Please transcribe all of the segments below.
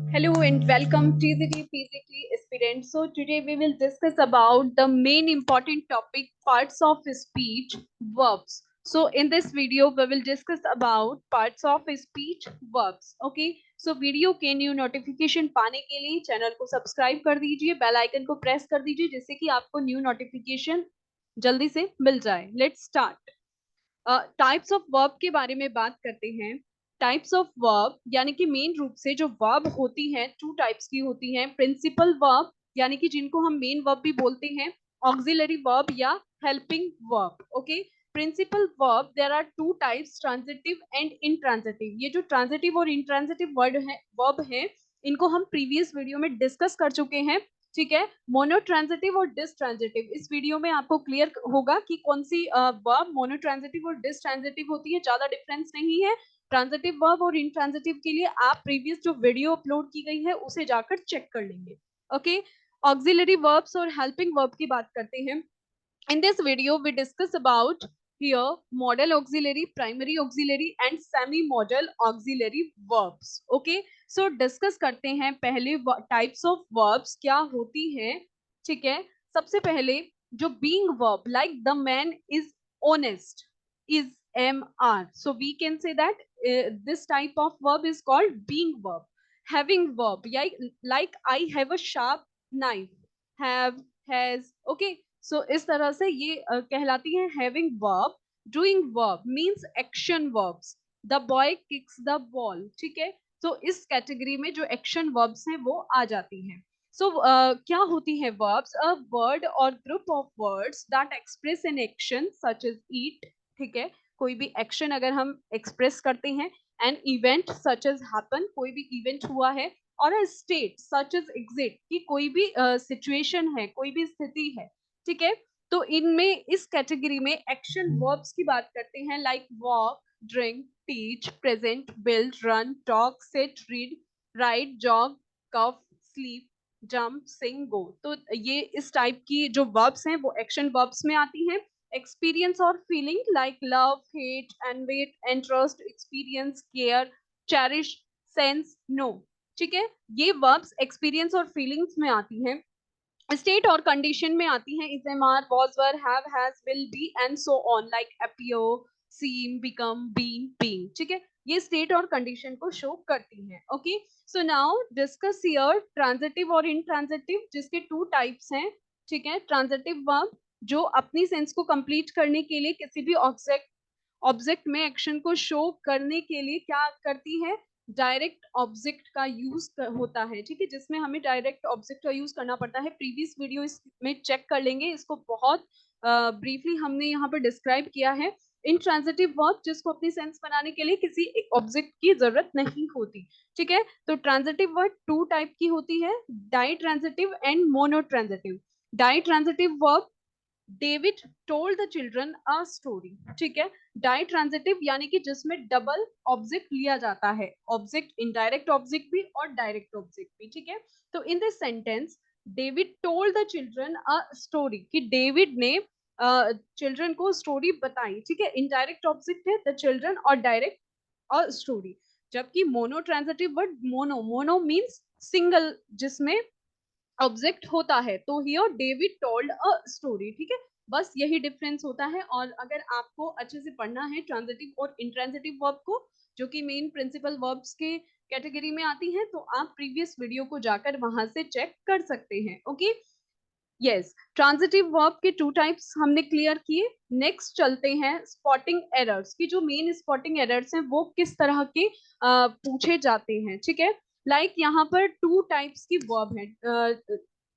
Hello and welcome to the PCT aspirant. So today we will discuss about the main important topic parts of speech verbs. So in this video we will discuss about parts of speech verbs. Okay. So video के new notification पाने के लिए channel को subscribe कर दीजिए, bell icon को press कर दीजिए जिससे कि आपको न्यू नोटिफिकेशन जल्दी से मिल जाए. Let's start. Types of verb के बारे में बात करते हैं. टाइप्स ऑफ वर्ब यानी कि मेन रूप से जो वर्ब होती हैं टू टाइप्स की होती हैं. प्रिंसिपल वर्ब यानी कि जिनको हम मेन वर्ब भी बोलते हैं, ऑक्सिलरी वर्ब या helping verb. Okay. Principal verb there are two types, transitive and intransitive. ये जो ट्रांजिटिव और इंट्रांजिटिव वर्ब है इनको हम प्रीवियस वीडियो में डिस्कस कर चुके हैं. ठीक है. मोनोट्रांजिटिव और डिसट्रांजिटिव इस वीडियो में आपको क्लियर होगा कि कौन सी वर्ब मोनोट्रांजिटिव और डिसट्रांजिटिव होती है. ज्यादा डिफरेंस नहीं है. ट्रांजिटिव वर्ब और इंट्रांजिटिव के लिए आप प्रीवियस जो वीडियो अपलोड की गई है उसे जाकर चेक कर लेंगे. ओके. ऑक्सिलरी वर्ब्स और हेल्पिंग वर्ब की बात करते हैं. In this video, we discuss about here modal auxiliary, primary auxiliary and semi-modal auxiliary verbs. Okay, so discuss करते हैं पहले types of verbs क्या होती हैं. ठीक है. सबसे पहले जो being verb like the man is honest is MR. So we can say that this type of verb is called being verb. Having verb like I have a sharp knife, have, has. Okay. सो इस तरह से ये कहलाती है having verb. Doing verb means action verbs. The boy kicks the ball. ठीक है. तो इस कैटेगरी में जो एक्शन वर्ब्स हैं वो आ जाती हैं. सो क्या होती है वर्ब्स? अ वर्ड और group of words that express an action such as eat. ठीक है. कोई भी एक्शन अगर हम एक्सप्रेस करते हैं, an event such as happen, कोई भी इवेंट हुआ है, और a state such as exist, कि कोई भी सिचुएशन है, कोई भी स्थिति है. ठीक है. तो इनमें इस कैटेगरी में एक्शन वर्ब्स की बात करते हैं like walk, drink, teach, present, build, run, talk, sit, read, write, jog, cough, sleep, jump, sing, go. तो ये इस टाइप की जो वर्ब्स हैं वो एक्शन वर्ब्स में आती हैं. एक्सपीरियंस और feeling like love, hate, envy, interest, experience, care, cherish, sense, know. ठीक है. ये वर्ब्स एक्सपीरियंस और फीलिंग्स में आती हैं. स्टेट और कंडीशन में आती हैं is, am are, was, were, have, has, will, be and so on like appear, seem, become, been, being. ठीक है. ये स्टेट और कंडीशन को शो करती हैं. Okay. So now discuss here transitive और इंट्रांजिटिव जिसके टू टाइप्स हैं. ठीक है. ट्रांजिटिव वर्ब जो अपनी सेंस को कंप्लीट करने के लिए किसी भी ऑब्जेक्ट में एक्शन को शो करने के लिए क्या करती है? डायरेक्ट ऑब्जेक्ट का यूज होता है. ठीक है. जिसमें हमें डायरेक्ट ऑब्जेक्ट का यूज करना पड़ता है. प्रीवियस वीडियो इसमें चेक कर लेंगे. इसको बहुत ब्रीफली हमने यहाँ पर डिस्क्राइब किया है. इंट्रांजिटिव वर्ब जिसको अपनी सेंस बनाने के लिए किसी ऑब्जेक्ट की जरूरत नहीं होती. ठीक है. तो ट्रांजिटिव वर्ब टू टाइप की होती है, ditransitive and monotransitive. Ditransitive verb David told the children a story. ठीक है. डाई ट्रांजिटिव यानी कि जिसमें डबल ऑब्जेक्ट लिया जाता है, ऑब्जेक्ट इनडायरेक्ट ऑब्जेक्ट भी और डायरेक्ट ऑब्जेक्ट भी. ठीक है. तो in this sentence David told the children a story, कि डेविड ने चिल्ड्रन को स्टोरी बताई. ठीक है. इनडायरेक्ट ऑब्जेक्ट है द चिल्ड्रन और डायरेक्ट अ स्टोरी. जबकि mono transitive word mono means single जिसमें ऑब्जेक्ट होता है. तो here David told a story. ठीक है. बस यही डिफरेंस होता है. और अगर आपको अच्छे से पढ़ना है ट्रांजिटिव और इंट्रांजिटिव वर्ब को जो कि मेन प्रिंसिपल वर्ब्स के कैटेगरी में आती हैं, तो आप प्रीवियस वीडियो को जाकर वहां से चेक कर सकते हैं. ओके. यस. ट्रांजिटिव वर्ब के टू टाइप्स हमने क्लियर किए. नेक्स्ट चलते हैं स्पॉटिंग एरर्स की. जो मेन स्पॉटिंग एरर्स हैं वो किस तरह के पूछे जाते हैं. ठीक है. लाइक यहाँ पर टू टाइप्स की वर्ब है.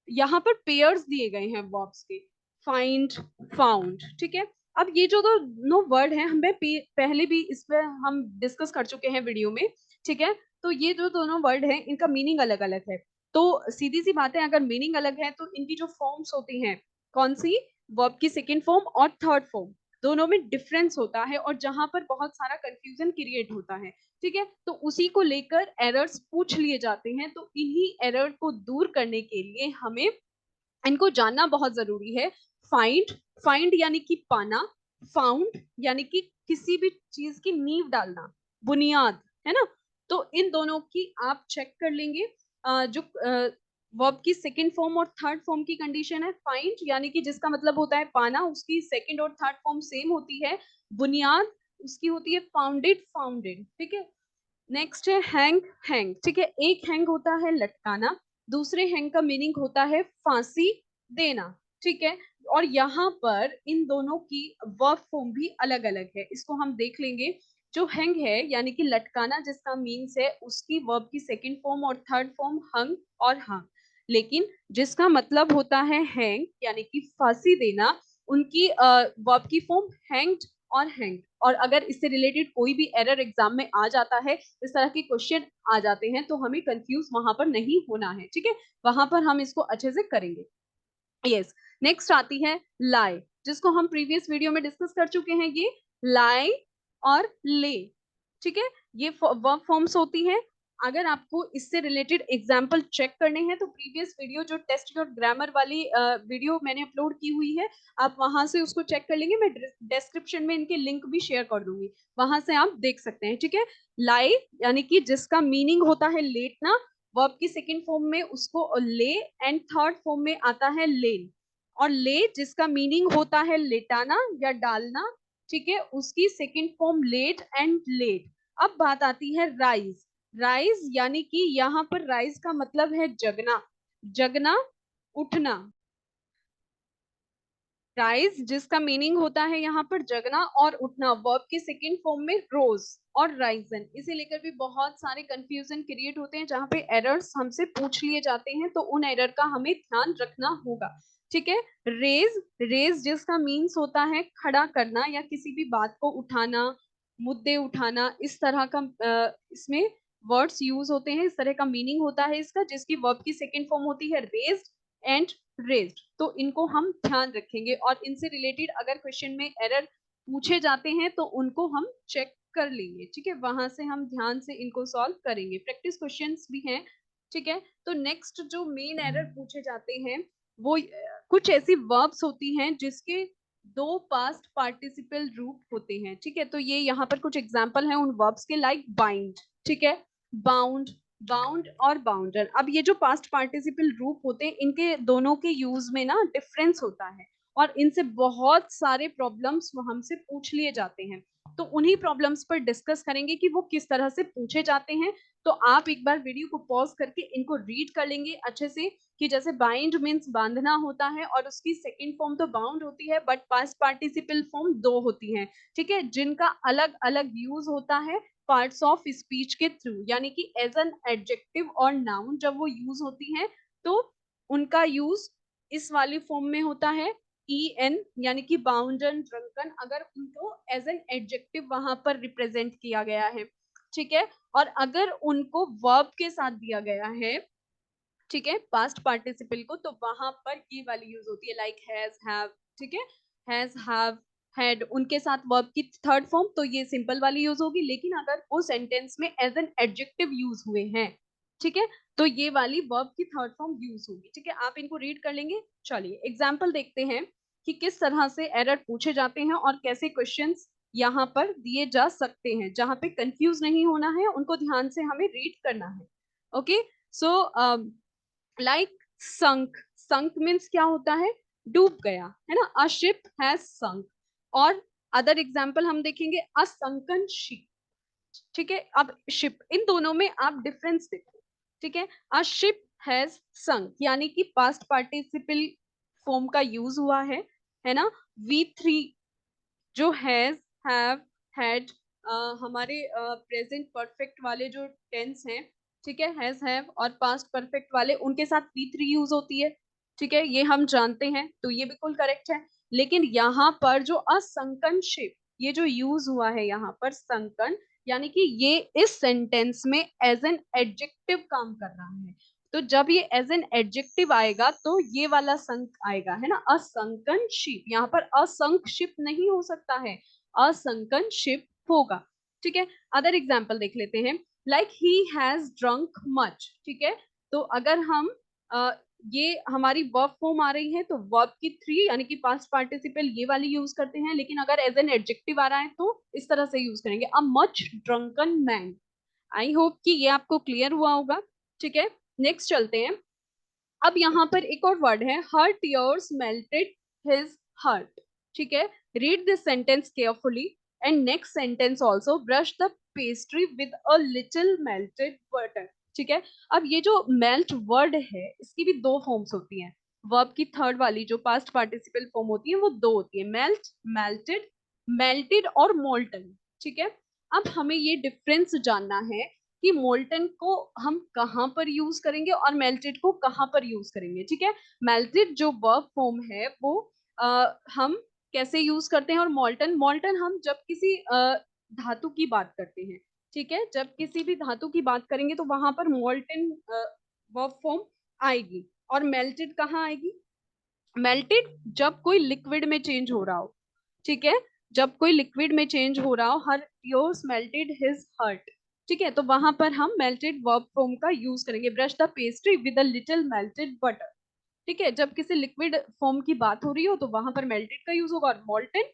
यहाँ पर पेयर्स दिए गए हैं वर्ब्स के, फाइंड, फाउंड. ठीक है. अब ये जो दोनों वर्ड हैं हमें पहले भी इस पर हम डिस्कस कर चुके हैं वीडियो में. ठीक है. तो ये जो दोनों वर्ड हैं इनका मीनिंग अलग अलग है. तो सीधी सी बात है, अगर मीनिंग अलग है तो इनकी जो फॉर्म्स होती हैं, कौन सी, वर्ब की सेकेंड फॉर्म और थर्ड फॉर्म, दोनों में डिफरेंस होता है और जहां पर बहुत सारा कंफ्यूजन क्रिएट होता है. ठीक है. तो उसी को लेकर एरर्स पूछ लिए जाते हैं. तो इन्हीं एरर को दूर करने के लिए हमें इनको जानना बहुत जरूरी है. फाइंड, फाइंड यानी कि पाना. फाउंड यानी कि किसी भी चीज की नींव डालना, बुनियाद, है ना. तो इन दोनों की आप चेक कर लेंगे. जो वर्ब की सेकंड फॉर्म और थर्ड फॉर्म की कंडीशन है फाइंड, यानी कि जिसका मतलब होता है पाना, उसकी सेकंड और थर्ड फॉर्म सेम होती है। बुनियाद उसकी होती है फाउंडेड, फाउंडेड, ठीक है। नेक्स्ट है हैंग, हैंग, ठीक है। एक हैंग होता है लटकाना, दूसरे हैंग का मीनिंग होता है फांसी देना, ठीक है। और यहाँ पर इन दोनों की वर्ब फॉर्म भी अलग अलग है, इसको हम देख लेंगे। जो हैंग है यानी कि लटकाना जिसका मीन्स है, उसकी वर्ब की सेकंड फॉर्म और थर्ड फॉर्म हंग और हंग। लेकिन जिसका मतलब होता है हैंग यानी कि फांसी देना, उनकी वर्ब की फॉर्म हैंग्ड और हैंग। और अगर इससे रिलेटेड कोई भी एरर एग्जाम में आ जाता है, इस तरह के क्वेश्चन आ जाते हैं, तो हमें कंफ्यूज वहां पर नहीं होना है, ठीक है। वहां पर हम इसको अच्छे से करेंगे। यस। नेक्स्ट आती है लाई, जिसको हम प्रीवियस वीडियो में डिस्कस कर चुके हैं। ये लाई और ले, ठीक है, ये वर्ब फॉर्म्स होती हैं। अगर आपको इससे रिलेटेड एग्जाम्पल चेक करने हैं तो प्रीवियस वीडियो जो टेस्ट और ग्रामर वाली वीडियो मैंने अपलोड की हुई है, आप वहां से उसको चेक कर लेंगे। मैं डिस्क्रिप्शन में इनके लिंक भी शेयर कर दूंगी, वहां से आप देख सकते हैं, ठीक है। लाई यानी कि जिसका मीनिंग होता है लेटना, वर्ब की सेकंड फॉर्म में उसको ले एंड थर्ड फॉर्म में आता है लेन। और ले जिसका मीनिंग होता है लेटाना या डालना, ठीक है, उसकी second form let and let. अब बात आती है राइज, राइज यानी कि यहाँ पर राइज का मतलब है जगना, जगना, उठना। राइज जिसका मीनिंग होता है यहाँ पर जगना और उठना, वर्ब के सेकंड फॉर्म में रोज और राइजन। इसे लेकर भी बहुत सारे कंफ्यूजन क्रिएट होते हैं, जहाँ पे एरर्स हमसे पूछ लिए जाते हैं, तो उन एरर का हमें ध्यान रखना होगा, ठीक है। रेज, रेज जिसका मीन्स होता है खड़ा करना या किसी भी बात को उठाना, मुद्दे उठाना, इस तरह का इसमें वर्ड्स यूज होते हैं, इस तरह का मीनिंग होता है इसका, जिसकी वर्ब की सेकंड फॉर्म होती है रेज्ड एंड रेज्ड। तो इनको हम ध्यान रखेंगे, और इनसे रिलेटेड अगर क्वेश्चन में एरर पूछे जाते हैं तो उनको हम चेक कर लेंगे, ठीक है। वहां से हम ध्यान से इनको सॉल्व करेंगे, प्रैक्टिस क्वेश्चंस भी हैं, ठीक है। तो नेक्स्ट जो मेन एरर पूछे जाते हैं वो कुछ ऐसी वर्ब्स होती हैं जिसके दो पास्ट पार्टिसिपल रूप होते हैं, ठीक है। तो ये यहाँ पर कुछ एग्जाम्पल हैं उन वर्ब्स के, लाइक बाइंड, ठीक है, बाउंड, बाउंड और बाउंडर। अब ये जो पास्ट पार्टिसिपल रूप होते हैं, इनके दोनों के यूज में ना डिफरेंस होता है, और इनसे बहुत सारे प्रॉब्लम्स वो हमसे पूछ लिए जाते हैं। तो उन्हीं प्रॉब्लम्स पर डिस्कस करेंगे कि वो किस तरह से पूछे जाते हैं। तो आप एक बार वीडियो को पॉज करके इनको रीड कर लेंगे अच्छे से, कि जैसे बाइंड मीन्स बांधना होता है, और उसकी सेकेंड फॉर्म तो बाउंड होती है, बट पास्ट पार्टिसिपल फॉर्म दो होती है, ठीक है, जिनका अलग अलग यूज होता है पार्ट्स ऑफ स्पीच के थ्रू। यानी कि एज एन एडजेक्टिव और नाउन जब वो यूज होती हैं, तो उनका यूज इस वाली फॉर्म में होता है ई एन, यानी कि बाउंडन, ड्रंकन, अगर उनको एज एन एडजेक्टिव वहां पर रिप्रेजेंट किया गया है, ठीक है। और अगर उनको वर्ब के साथ दिया गया है, ठीक है, पास्ट पार्टिसिपल को, तो वहां पर ये वाली यूज होती है, लाइक हैज, हैव, ठीक है, हैज, हैव, हैड, उनके साथ वर्ब की थर्ड फॉर्म, तो ये सिंपल वाली यूज होगी। लेकिन अगर वो सेंटेंस में एज एन एडजेक्टिव यूज हुए हैं, ठीक है, तो ये वाली वर्ब की थर्ड फॉर्म यूज होगी, ठीक है। आप इनको रीड कर लेंगे। चलिए एग्जाम्पल देखते हैं कि किस तरह से एरर पूछे जाते हैं और कैसे क्वेश्चंस यहाँ पर दिए जा सकते हैं। जहां पे कंफ्यूज नहीं होना है, उनको ध्यान से हमें रीड करना है। ओके, सो लाइक संक, संक मीन्स क्या होता है, डूब गया, है ना, अ शिप हैज संक। और अदर एग्जाम्पल हम देखेंगे, अ संकन शिप, ठीक है। अब शिप, इन दोनों में आप डिफरेंस देखो, ठीक है। अ शिप हैज संक यानी कि पास्ट पार्टिसिपल फॉर्म का यूज हुआ है ना। वी थ्री जो हैज, हैव, हैड, हमारे प्रेजेंट परफेक्ट वाले जो टेंस हैं, ठीक है, हैज, हैव और पास्ट परफेक्ट वाले, उनके साथ वी थ्री यूज होती है, ठीक है, ये हम जानते हैं, तो ये बिल्कुल करेक्ट है। लेकिन यहाँ पर जो असंकन शिप, ये जो यूज हुआ है यहाँ पर संकन, यानी कि ये इस सेंटेंस में एज एन एडजेक्टिव काम कर रहा है। तो जब ये एज एन एडजेक्टिव आएगा तो ये वाला संक आएगा, है ना, असंकन शिप। यहाँ पर असंक शिप नहीं हो सकता है, असंकन शिप होगा, ठीक है। अदर एग्जाम्पल देख लेते हैं, like he has drunk much, ठीक है। तो अगर हम ये हमारी वर्ब फॉर्म आ रही है, तो वर्ब की थ्री यानी कि पास्ट पार्टिसिपल ये वाली यूज करते हैं। लेकिन अगर एज एन एडजेक्टिव आ रहा है तो इस तरह से यूज करेंगे, a much drunken man. I hope कि ये आपको क्लियर हुआ होगा, ठीक है। नेक्स्ट चलते हैं। अब यहाँ पर एक और वर्ड है, हर टीयर्स मेल्टेड हिज हार्ट। ठीक है, read this sentence carefully and next sentence also, brush the pastry with a little melted butter. ठीक है, अब ये जो मेल्ट वर्ड है इसकी भी दो फॉर्म्स होती हैं। वर्ब की थर्ड वाली जो पास्ट पार्टिसिपल फॉर्म होती है वो दो होती है, मेल्ट, मेल्टेड, मेल्टेड और मोल्टन। ठीक है, अब हमें ये डिफरेंस जानना है कि मोल्टन को हम कहाँ पर यूज करेंगे और मेल्टेड को कहाँ पर यूज करेंगे। ठीक है, मेल्टेड जो वर्ब फॉर्म है वो हम कैसे यूज करते हैं, और मोल्टन, मोल्टन हम जब किसी धातु की बात करते हैं। ठीक है, जब किसी भी धातु की बात करेंगे तो वहां पर मोल्टन वर्ब फॉर्म आएगी, और मेल्टेड कहाँ आएगी? मेल्टेड जब कोई लिक्विड में चेंज हो रहा हो। ठीक है, जब कोई लिक्विड में चेंज हो रहा हो, हर योर्स मेल्टेड हिज हर्ट। ठीक है, तो वहां पर हम मेल्टेड वर्ब फॉर्म का यूज करेंगे, brush the pastry with a little melted butter. ठीक है, जब किसी लिक्विड फॉर्म की बात हो रही हो तो वहां पर मेल्टेड का यूज होगा, और मोल्टन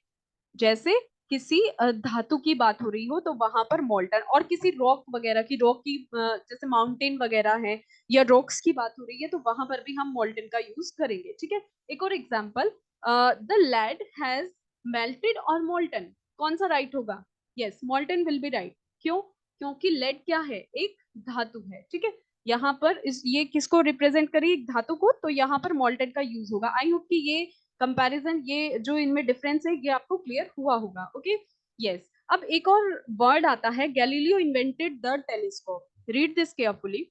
जैसे किसी धातु की बात हो रही हो तो वहां पर मोल्टन, और किसी रॉक वगैरह की, रॉक की जैसे माउंटेन वगैरह है या रॉक्स की बात हो रही है तो वहां पर भी हम मोल्टन का यूज करेंगे। ठीक है, एक और example, the lead has melted और मोल्टन, कौन सा राइट होगा? Yes, molten will be right. क्यों? क्योंकि लेड क्या है? एक धातु है। ठीक है, यहाँ पर इस ये किसको रिप्रेजेंट करी? एक धातु को, तो यहाँ पर मोल्टन का यूज होगा। आई होप कि ये कंपैरिजन, ये जो इनमें डिफरेंस है ये आपको क्लियर हुआ होगा। Okay, yes. अब एक और वर्ड आता है, Galileo invented the telescope. Read this carefully,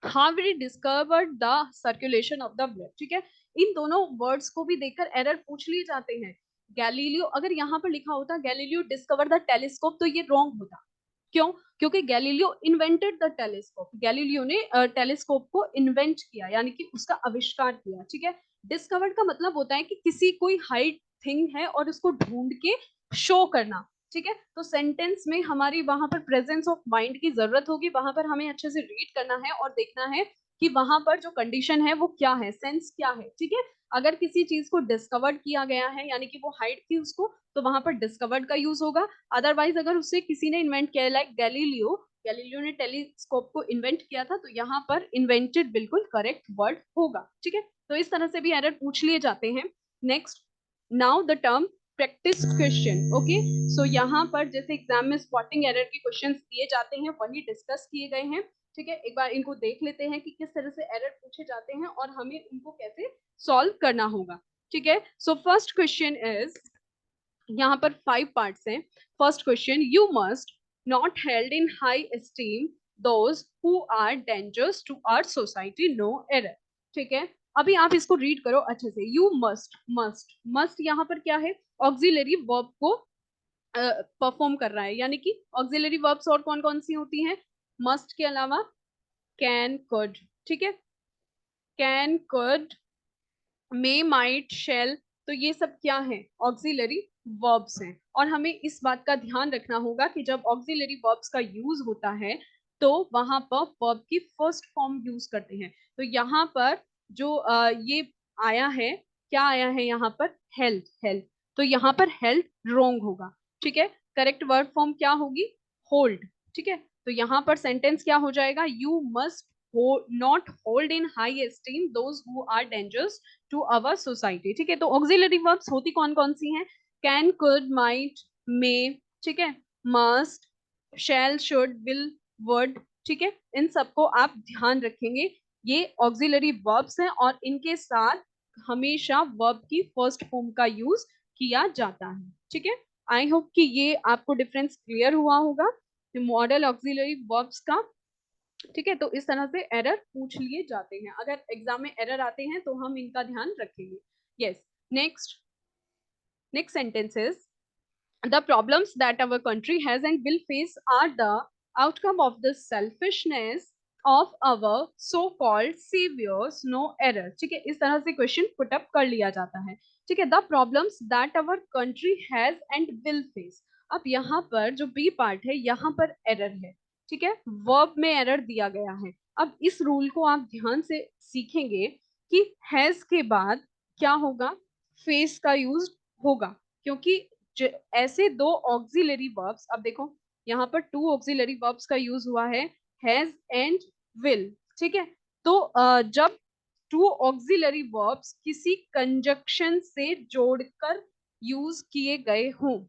how will he discovered the circulation of the blood. ठीक है, इन दोनों वर्ड्स को भी देखकर एरर पूछ लिए जाते हैं। गैलीलियो, अगर यहाँ पर लिखा होता गैलीलियो डिस्कवर द टेलीस्कोप तो ये रॉन्ग होता। क्यों? क्योंकि Galileo invented the telescope, Galileo ने टेलीस्कोप को इन्वेंट किया, यानी कि उसका आविष्कार किया। ठीक है, डिस्कवर्ड का मतलब होता है कि किसी कोई हाइड थिंग है और उसको ढूंढ के शो करना। ठीक है, तो सेंटेंस में हमारी वहां पर प्रेजेंस ऑफ माइंड की जरूरत होगी, वहां पर हमें अच्छे से रीड करना है और देखना है कि वहां पर जो कंडीशन है वो क्या है, सेंस क्या है। ठीक है, अगर किसी चीज को डिस्कवर्ड किया गया है यानी कि वो हाइड थी उसको, तो वहां पर डिस्कवर्ड का यूज होगा। अदरवाइज अगर उसे किसी ने इन्वेंट किया, लाइक गैलीलियो, गैलीलियो ने टेलीस्कोप को इन्वेंट किया था, तो यहाँ पर इन्वेंटेड बिल्कुल करेक्ट वर्ड होगा। ठीक है, तो इस तरह से भी एरर पूछ लिए जाते हैं। Next, now the term practice question. Okay, so यहाँ पर जैसे एग्जाम में स्पॉटिंग एरर के क्वेश्चंस दिए जाते हैं वही डिस्कस किए गए हैं। ठीक है, एक बार इनको देख लेते हैं कि किस तरह से एरर पूछे जाते हैं और हमें उनको कैसे सॉल्व करना होगा। ठीक है, सो फर्स्ट क्वेश्चन इज, यहाँ पर 5 पार्ट्स हैं। First question, you must not held in high esteem those who are dangers to our society, no error. ठीक है, अभी आप इसको रीड करो अच्छे से। यू मस्ट, मस्ट, मस्ट यहाँ पर क्या है? ऑक्सिलरी वर्ब को परफॉर्म कर रहा है, यानी कि ऑक्सिलरी वर्ब्स और कौन कौन सी होती हैं मस्ट के अलावा? Can, could. ठीक है, can, could, may, might, shall, तो ये सब क्या है? ऑक्सिलरी वर्ब्स हैं। और हमें इस बात का ध्यान रखना होगा कि जब ऑक्सिलरी वर्ब्स का यूज होता है तो वहां पर वर्ब की फर्स्ट फॉर्म यूज करते हैं। तो यहाँ पर जो ये आया है, क्या आया है यहाँ पर? हेल्थ, हेल्थ, तो यहाँ पर हेल्थ रोंग होगा। ठीक है, करेक्ट वर्ब फॉर्म क्या होगी? होल्ड। ठीक है, तो यहाँ पर सेंटेंस क्या हो जाएगा? You must not hold in high esteem those who are dangers to our society. ठीक है, तो ऑक्सिलरी वर्ब्स होती कौन कौन सी हैं? Can, could, might, may. ठीक है, must, shall, should, will, would. ठीक है, इन सबको आप ध्यान रखेंगे, ये ऑक्सिलरी वर्ब्स हैं और इनके साथ हमेशा वर्ब की फर्स्ट फॉर्म का यूज किया जाता है। ठीक है, आई होप कि ये आपको डिफरेंस क्लियर हुआ होगा मॉडल ऑक्सिलरी वर्ब्स का। ठीक है, तो इस तरह से एरर पूछ लिए जाते हैं, अगर एग्जाम में एरर आते हैं तो हम इनका ध्यान रखेंगे। Yes, next, next sentence is, the problems that our country has and will face are the outcome of the selfishness of our so-called saviors, no error। ठीक है, इस तरह से क्वेश्चन पुट अप कर लिया जाता है। ठीक है, the problems that our country has and will face। अब यहाँ पर जो बी पार्ट है यहाँ पर एरर है। ठीक है, वर्ब में एरर दिया गया है। अब इस रूल को आप ध्यान से सीखेंगे कि हैज के बाद क्या होगा? फेस का यूज होगा, क्योंकि ऐसे दो ऑक्सिलरी वर्ब्स, अब देखो यहाँ पर 2 ऑक्सिलरी वर्ब्स का यूज हुआ है, हैज एंड विल। ठीक है, तो जब टू ऑक्सिलरी वर्ब्स किसी कंजक्शन से जोड़कर यूज किए गए हों,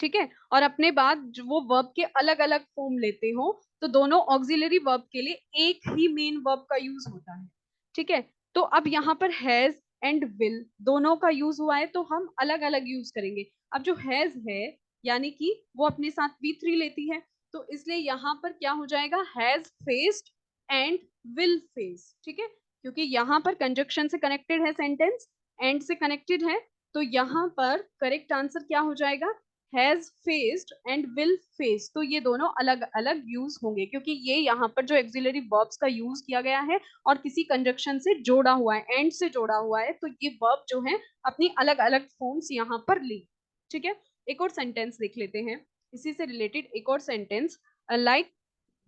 ठीक है, और अपने बाद वो वर्ब के अलग अलग फॉर्म लेते हो, तो दोनों ऑक्सिलरी वर्ब के लिए एक ही मेन वर्ब का यूज होता है, ठीक है। तो अब यहाँ पर हैज एंड विल दोनों का यूज हुआ है, तो हम अलग अलग यूज करेंगे। अब जो हैज है यानी कि वो अपने साथ V3 लेती है, तो इसलिए यहाँ पर क्या हो जाएगा, has faced and will face, ठीक है, क्योंकि यहाँ पर कंजक्शन से कनेक्टेड है सेंटेंस, एंड से कनेक्टेड है, तो यहाँ पर करेक्ट आंसर क्या हो जाएगा, has faced and will face. तो ये दोनों अलग अलग यूज होंगे, क्योंकि ये यहाँ पर जो एक्सिलरी वर्ब्स का यूज किया गया है और किसी कंजक्शन से जोड़ा हुआ है, एंड से जोड़ा हुआ है, तो ये वर्ब जो है अपनी अलग अलग फॉर्म्स यहाँ पर ली, ठीक है। एक और सेंटेंस देख लेते हैं इसी से रिलेटेड, एक और sentence, like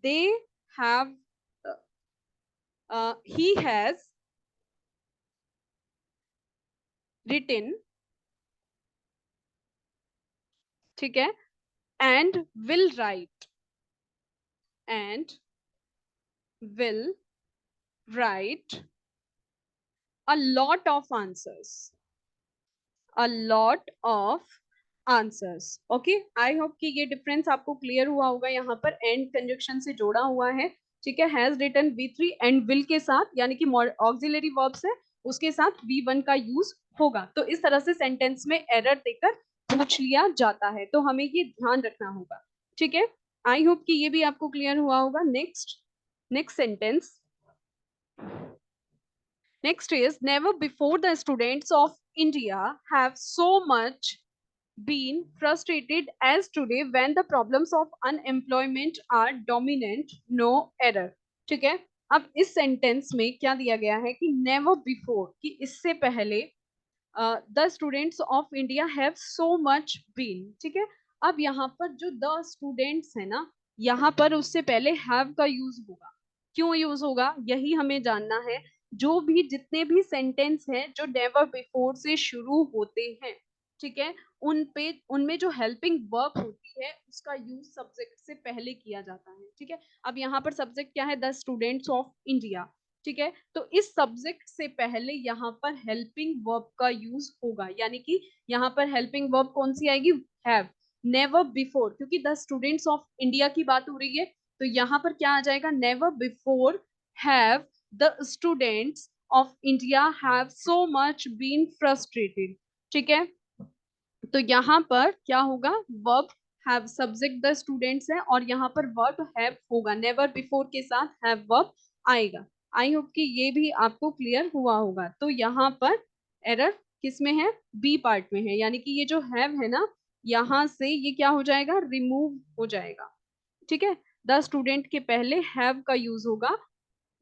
they have, he has written, ठीक है, and will write, and will write a lot of answers, a lot of answers. Okay, I hope कि ये डिफरेंस आपको क्लियर हुआ होगा। यहाँ पर एंड कंजक्शन से जोड़ा हुआ है, ठीक है, has written V3 and will के साथ, यानी कि ऑक्सिलरी वर्ब्स है उसके साथ V1 का यूज होगा। तो इस तरह से सेंटेंस में एरर देकर पूछ लिया जाता है, तो हमें ये ध्यान रखना होगा, ठीक है। आई होप कि ये भी आपको क्लियर हुआ होगा। Next, next sentence, next is, never before the students of India have so much been frustrated as today when the problems of unemployment are dominant, no error, ठीक है। अब इस सेंटेंस में क्या दिया गया है कि नेवर बिफोर, कि इससे पहले the students of India have so much been, ठीक है। अब यहाँ पर जो द स्टूडेंट्स है ना, यहाँ पर उससे पहले हैव का यूज होगा। क्यों यूज होगा, यही हमें जानना है। जो भी जितने भी सेंटेंस हैं जो नेवर बिफोर से शुरू होते हैं, ठीक है, उन पे उनमें जो हेल्पिंग वर्ब होती है उसका यूज सब्जेक्ट से पहले किया जाता है, ठीक है। अब यहाँ पर सब्जेक्ट क्या है, द स्टूडेंट्स ऑफ इंडिया, ठीक है। तो इस सब्जेक्ट से पहले यहाँ पर हेल्पिंग वर्ब का यूज होगा, यानी कि यहाँ पर हेल्पिंग वर्ब कौन सी आएगी, हैव। नेवर बिफोर, क्योंकि द स्टूडेंट्स ऑफ इंडिया की बात हो रही है, तो यहाँ पर क्या आ जाएगा, never before have the students of India have so much been frustrated, ठीक है। तो यहाँ पर क्या होगा, verb have, subject the students है और यहाँ पर वर्ब हैव होगा, नेवर बिफोर के साथ हैव वर्ब आएगा। आई होप कि ये भी आपको क्लियर हुआ होगा। तो यहाँ पर एरर किस में है, बी पार्ट में है, यानी कि ये जो हैव है ना, यहाँ से ये क्या हो जाएगा, रिमूव हो जाएगा, ठीक है। द स्टूडेंट के पहले हैव का यूज होगा,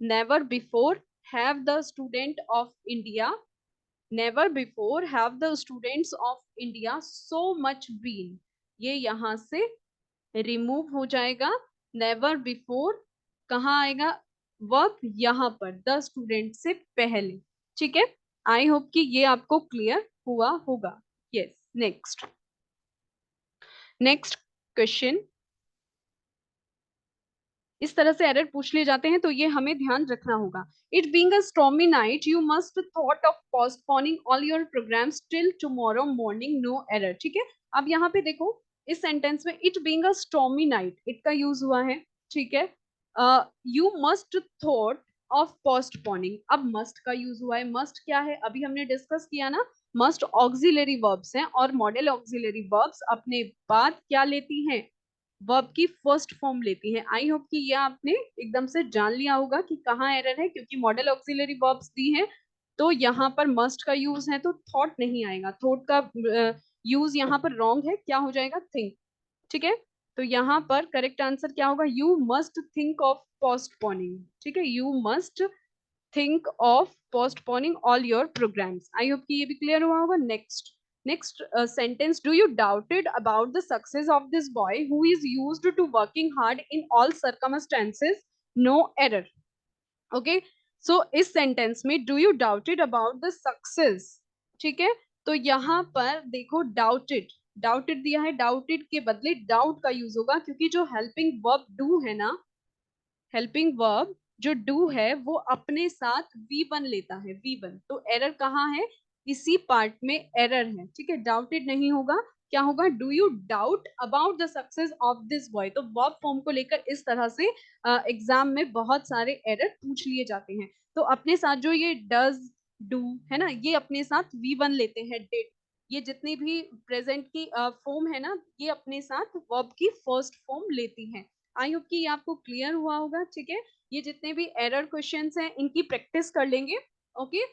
never before have the student of India, never before have the students of India so much been, ये यहाँ से रिमूव हो जाएगा। नेवर बिफोर कहाँ आएगा, वर्ब यहाँ पर द स्टूडेंट से पहले, ठीक है। आई होप कि ये आपको क्लियर हुआ होगा। Yes, next, next question. इस तरह से एरर पूछ लिए जाते हैं, तो ये हमें ध्यान रखना होगा। It being a stormy night you must thought of postponing all your programmes till tomorrow morning, no error, ठीक है। अब यहाँ पे देखो इस सेंटेंस में it being a stormy night, it का यूज हुआ है, ठीक है। You must thought of postponing, अब मस्ट का यूज हुआ है। मस्ट क्या है, अभी हमने डिस्कस किया ना, मस्ट ऑक्सिलरी वर्ब्स हैं और मॉडल ऑक्सिलरी वर्ब्स अपने बाद क्या लेती हैं, वर्ब की फर्स्ट फॉर्म लेती है। आई होप कि ये आपने एकदम से जान लिया होगा कि कहाँ एरर है, क्योंकि मॉडल ऑक्सिलरी वर्ब्स दी है, तो यहाँ पर मस्ट का यूज है तो थॉट नहीं आएगा, थॉट का यूज यहाँ पर रॉन्ग है, क्या हो जाएगा, थिंक, ठीक है। तो यहाँ पर करेक्ट आंसर क्या होगा, you must think of postponing, ठीक है, you must think of postponing all your programs। I hope कि ये भी क्लियर हुआ होगा। Next, next sentence, do you doubted about the success of this boy who is used to working hard in all circumstances, no error, okay। so इस sentence में do you doubted about the success, ठीक है। तो यहाँ पर देखो doubted, doubted दिया है, doubted के बदले doubt का यूज होगा, क्योंकि जो helping verb do है ना, हेल्पिंग वर्ब जो डू है वो अपने साथ V1 लेता है, V1। तो एरर कहाँ है? इसी पार्ट में एरर है, ठीक है, डाउटेड नहीं होगा। क्या होगा? Do you doubt about the success of this boy. तो वर्ब फॉर्म को लेकर इस तरह से एग्जाम में बहुत सारे एरर पूछ लिए जाते हैं। तो अपने साथ जो ये डज, डू है ना, ये अपने साथ V1 लेते हैं, डिड। ये जितनी भी प्रेजेंट की फॉर्म है ना, ये अपने साथ वर्ब की फर्स्ट फॉर्म लेती है। आई होप कि ये आपको क्लियर हुआ होगा, ठीक है। ये जितने भी एरर क्वेश्चंस हैं इनकी प्रैक्टिस कर लेंगे। ओके,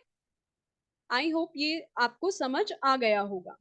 आई होप ये आपको समझ आ गया होगा।